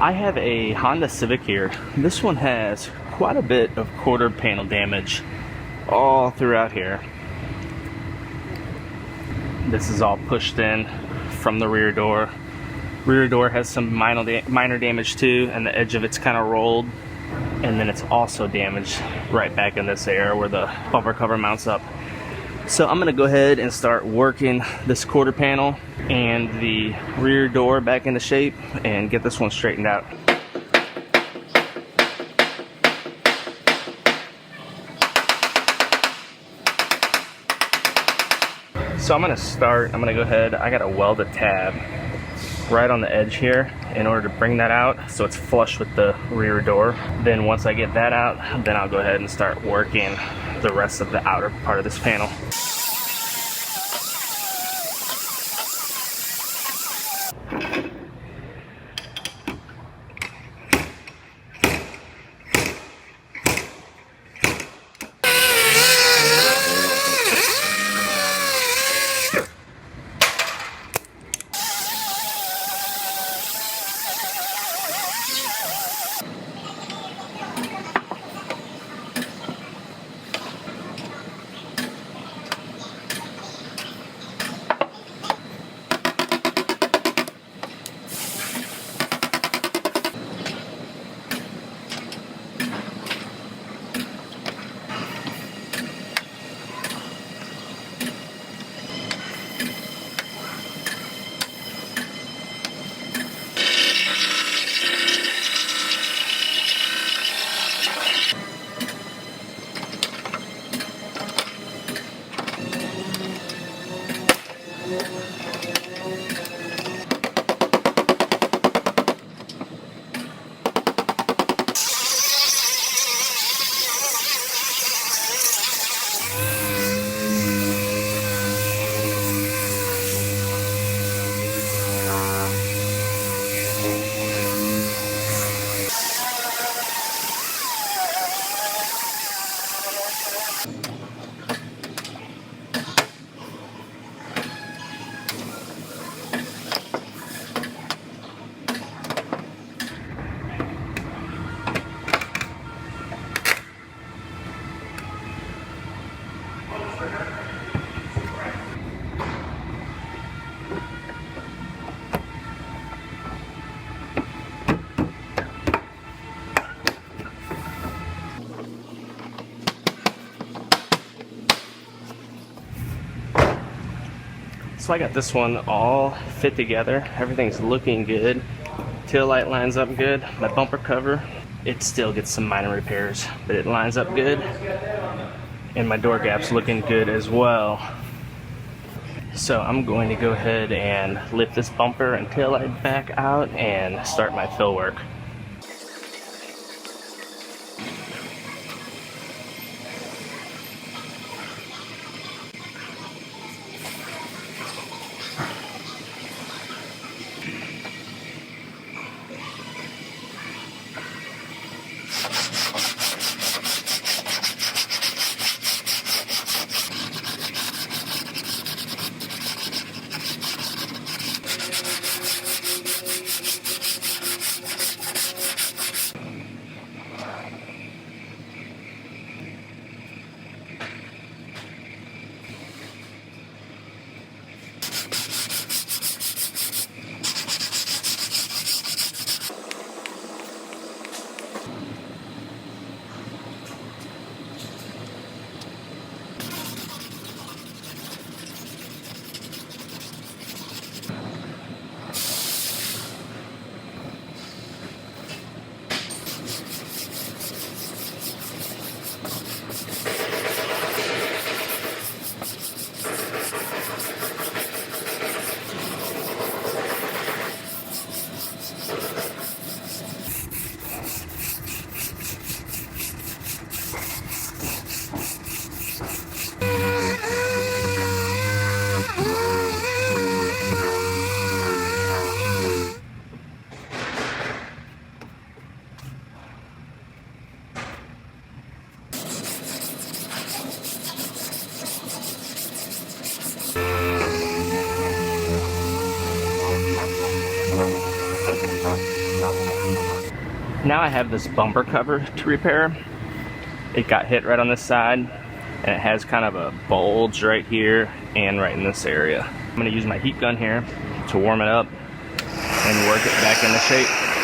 I have a Honda Civic here. This one has quite a bit of quarter panel damage all throughout here. This is all pushed in from the rear door. Rear door has some minor damage too, and the edge of it's kind of rolled. And then it's also damaged right back in this area where the bumper cover mounts up. So I'm gonna go ahead and start working this quarter panel and the rear door back into shape and get this one straightened out. So I'm gonna go ahead, I gotta weld a tab right on the edge here in order to bring that out so it's flush with the rear door. Then once I get that out, then I'll go ahead and start working the rest of the outer part of this panel. So I got this one all fit together. Everything's looking good. Tail light lines up good. My bumper cover, it still gets some minor repairs, but it lines up good. And my door gap's looking good as well. So I'm going to go ahead and lift this bumper and tail light back out and start my fill work. Now I have this bumper cover to repair. It got hit right on this side, and it has kind of a bulge right here and right in this area. I'm gonna use my heat gun here to warm it up and work it back into shape.